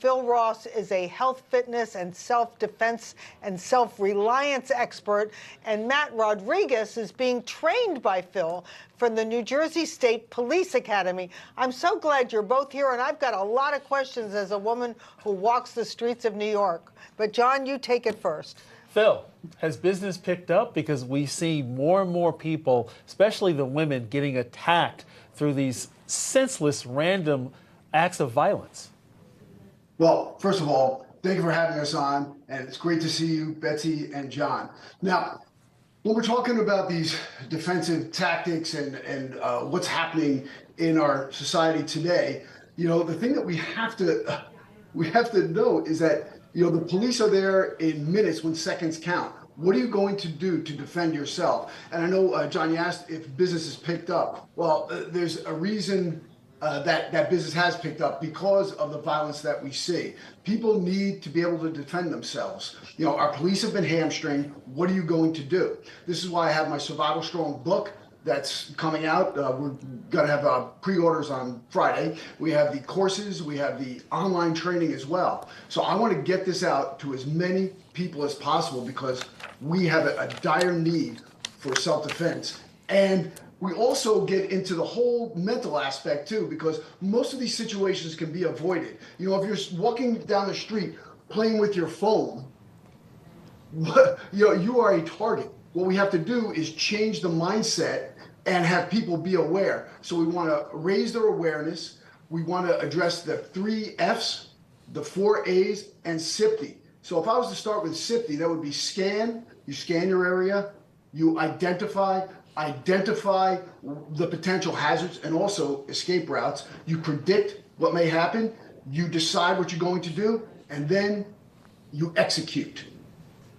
Phil Ross is a health, fitness, and self-defense and self-reliance expert, and Matt Rodriguez is being trained by Phil from the New Jersey State Police Academy. I'm so glad you're both here, and I've got a lot of questions as a woman who walks the streets of New York. But John, you take it first. Phil, has business picked up? Because we see more and more people, especially the women, getting attacked through these senseless, random acts of violence. Well, first of all, thank you for having us on, and it's great to see you, Betsy and John. Now, when we're talking about these defensive tactics and what's happening in our society today, you know, the thing that we have to know is that, you know, the police are there in minutes when seconds count. What are you going to do to defend yourself? And I know, John, you asked if business has picked up. Well, there's a reason that business has picked up because of the violence that we see. People need to be able to defend themselves. You know, our police have been hamstringed. What are you going to do? This is why I have my Survival Strong book that's coming out. We're going to have pre-orders on Friday. We have the courses. We have the online training as well. So I want to get this out to as many people as possible because we have a dire need for self-defense. And we also get into the whole mental aspect too, because most of these situations can be avoided. You know, if you're walking down the street playing with your phone, you are a target. What we have to do is change the mindset and have people be aware. So we want to raise their awareness. We want to address the 3 F's, the 4 A's, and SIPDE. So if I was to start with SIPDE, that would be scan. You scan your area, you identify the potential hazards and also escape routes. You predict what may happen, you decide what you're going to do, and then you execute.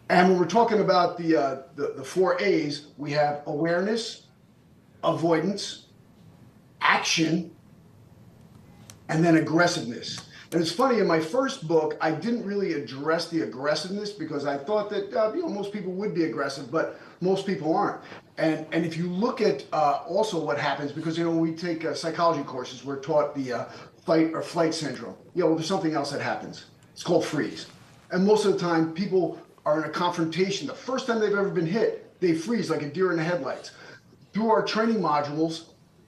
And when we're talking about the 4 A's, we have awareness, avoidance, action, and then aggressiveness. And it's funny, in my first book, I didn't really address the aggressiveness because I thought that most people would be aggressive, but most people aren't. And if you look at also what happens, because when we take psychology courses, we're taught the fight or flight syndrome. Well, there's something else that happens. It's called freeze. And most of the time, people are in a confrontation. The first time they've ever been hit, they freeze like a deer in the headlights. Through our training modules,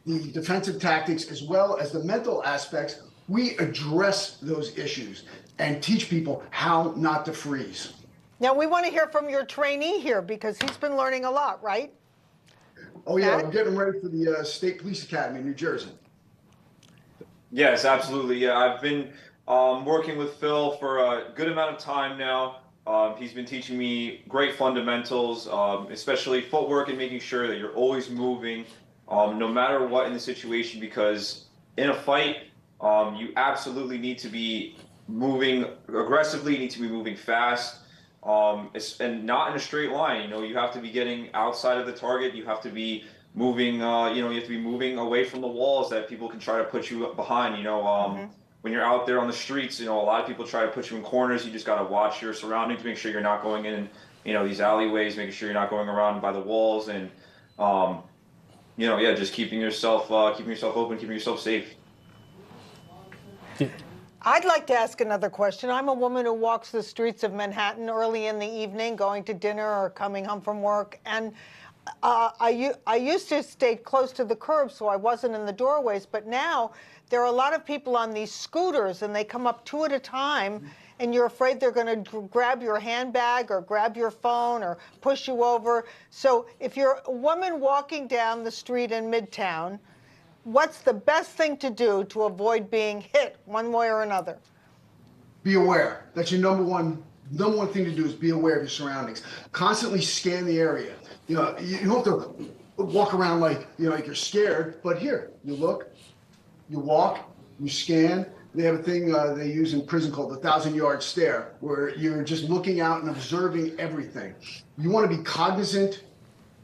the defensive tactics, as well as the mental aspects, we address those issues and teach people how not to freeze. Now, we want to hear from your trainee here because he's been learning a lot, right? Oh, yeah, we're getting ready for the State Police Academy in New Jersey. Yes, absolutely. Yeah, I've been working with Phil for a good amount of time now. He's been teaching me great fundamentals, especially footwork and making sure that you're always moving, no matter what in the situation, because in a fight, you absolutely need to be moving aggressively, you need to be moving fast, and not in a straight line. You have to be getting outside of the target. You have to be moving, you have to be moving away from the walls that people can try to put you behind, When you're out there on the streets, a lot of people try to put you in corners. You just got to watch your surroundings, make sure you're not going in, these alleyways, making sure you're not going around by the walls, and, just keeping yourself open, keeping yourself safe. I'd like to ask another question. I'm a woman who walks the streets of Manhattan early in the evening, going to dinner or coming home from work, and I used to stay close to the curb so I wasn't in the doorways, but now there are a lot of people on these scooters and they come up 2 at a time and you're afraid they're going to grab your handbag or grab your phone or push you over. So if you're a woman walking down the street in Midtown, what's the best thing to do to avoid being hit one way or another? Be aware. That's your number one thing to do, is be aware of your surroundings. Constantly scan the area. You don't have to walk around like you're scared, but here, you look, you walk, you scan. They have a thing they use in prison called the 1,000-yard stare, where you're just looking out and observing everything. You want to be cognizant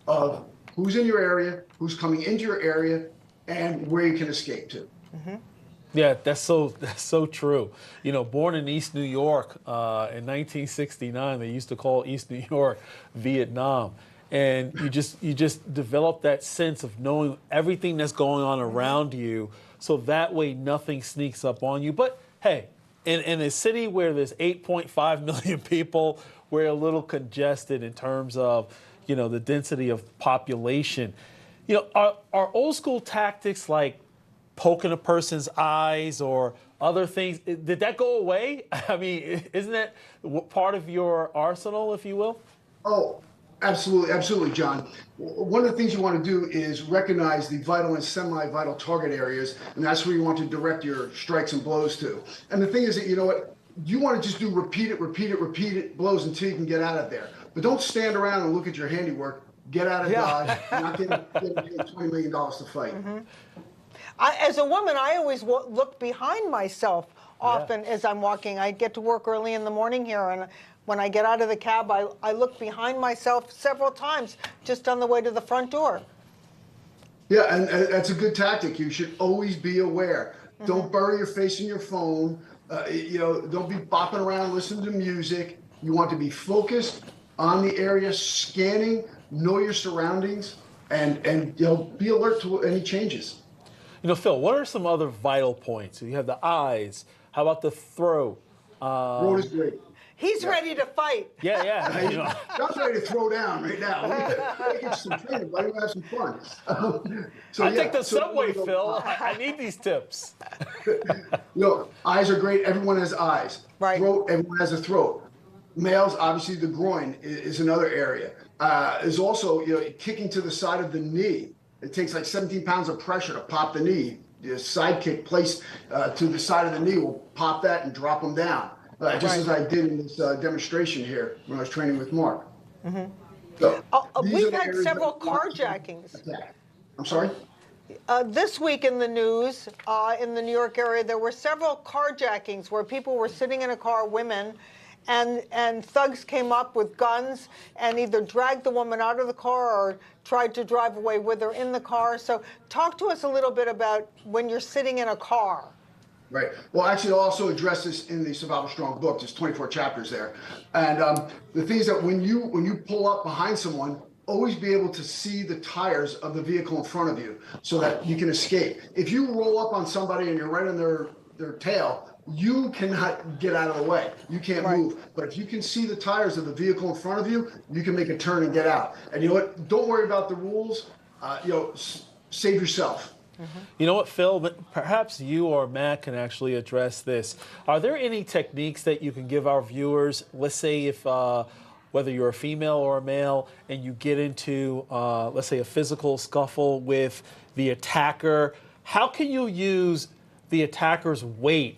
of who's in your area, who's coming into your area, and where you can escape to. Mm-hmm. Yeah, that's so true. Born in East New York in 1969, they used to call East New York Vietnam. And you just develop that sense of knowing everything that's going on around you, so that way nothing sneaks up on you. But hey, in a city where there's 8.5 million people, we're a little congested in terms of, the density of population. Are old school tactics like poking a person's eyes or other things, did that go away? I mean, isn't that part of your arsenal, if you will? Oh, absolutely, absolutely, John. One of the things you want to do is recognize the vital and semi-vital target areas, and that's where you want to direct your strikes and blows to. And the thing is that, you want to just do repeat it blows until you can get out of there. But don't stand around and look at your handiwork. Get out of Dodge. You're not getting $20 million to fight. Mm-hmm. As a woman, I always look behind myself often as I'm walking. I get to work early in the morning here, and when I get out of the cab, I look behind myself several times just on the way to the front door. Yeah, and that's a good tactic. You should always be aware. Mm-hmm. Don't bury your face in your phone. Don't be bopping around listening to music. You want to be focused on the area, scanning, know your surroundings, and be alert to any changes. Phil, what are some other vital points? You have the eyes. How about the throat? Throat is great. He's ready to fight. Yeah. John's ready to throw down right now. We get some training, buddy. We'll have some fun. I take the subway, Phil. I need these tips. Eyes are great. Everyone has eyes. Right. Throat, everyone has a throat. Males, obviously, the groin is another area. Is also, kicking to the side of the knee. It takes like 17 pounds of pressure to pop the knee. The side kick placed to the side of the knee will pop that and drop them down. Just as I did in this demonstration here when I was training with Mark. Mm-hmm. So, we've had several carjackings. I'm sorry? This week in the news, in the New York area, there were several carjackings where people were sitting in a car, women, and thugs came up with guns and either dragged the woman out of the car or tried to drive away with her in the car. So talk to us a little bit about when you're sitting in a car. Right. Well, actually, I'll also address this in the Survival Strong book. There's 24 chapters there. And the thing is that when you pull up behind someone, always be able to see the tires of the vehicle in front of you so that you can escape. If you roll up on somebody and you're right on their tail, you cannot get out of the way. You can't move. But if you can see the tires of the vehicle in front of you, you can make a turn and get out. And you know what? Don't worry about the rules. Save yourself. Mm-hmm. You know what, Phil? Perhaps you or Matt can actually address this. Are there any techniques that you can give our viewers? Let's say if whether you're a female or a male and you get into, let's say, a physical scuffle with the attacker, how can you use the attacker's weight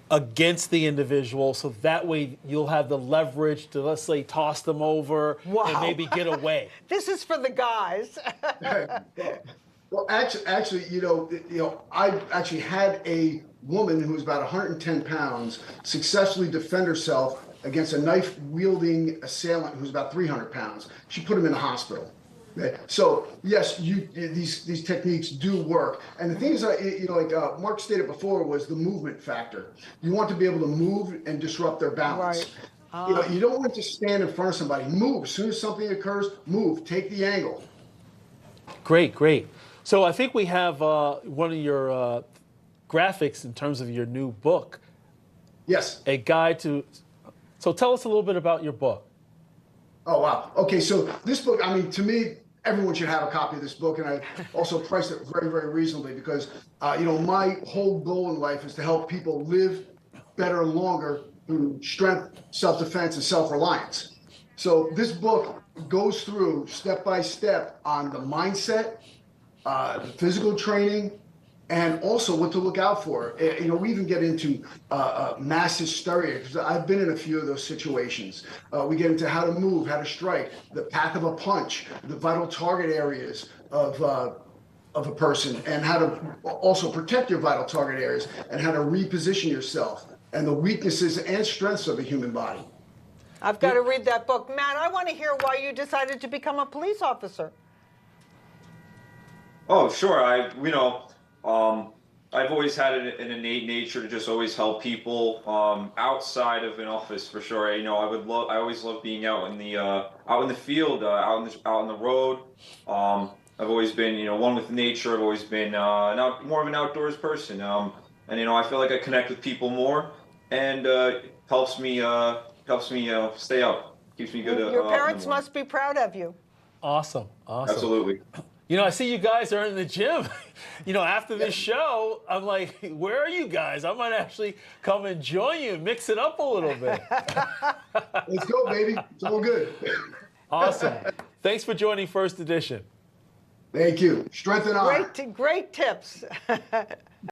against the individual so that way you'll have the leverage to, let's say, toss them over and maybe get away? This is for the guys. Well, actually, I actually had a woman who was about 110 pounds successfully defend herself against a knife-wielding assailant who's about 300 pounds. She put him in the hospital. Okay? So yes, these techniques do work. And the thing is, like Mark stated before, was the movement factor. You want to be able to move and disrupt their balance. Right. You don't want to stand in front of somebody. Move. As soon as something occurs, move. Take the angle. Great. So I think we have one of your graphics in terms of your new book. Yes. A guide to. So tell us a little bit about your book. Oh, wow. Okay, so this book, to me, everyone should have a copy of this book, and I also priced it very, very reasonably because, my whole goal in life is to help people live better and longer through strength, self-defense, and self-reliance. So this book goes through step by step on the mindset, the physical training, and also what to look out for. We even get into mass hysteria, because I've been in a few of those situations. We get into how to move, how to strike, the path of a punch, the vital target areas of a person, and how to also protect your vital target areas, and how to reposition yourself, and the weaknesses and strengths of the human body. I've got to read that book. Matt, I want to hear why you decided to become a police officer. Oh, sure. I've always had an innate nature to just always help people outside of an office, for sure. I always love being out in the field, out on the road. I've always been, one with nature. I've always been more of an outdoors person. And I feel like I connect with people more. and helps me stay out, keeps me good. Your in the parents morning. must be proud of you. Awesome. Awesome. Absolutely. I see you guys are in the gym. After this show, I'm like, where are you guys? I might actually come and join you and mix it up a little bit. Let's go, baby. It's all good. Awesome. Thanks for joining First Edition. Thank you. Strength and honor. Great tips.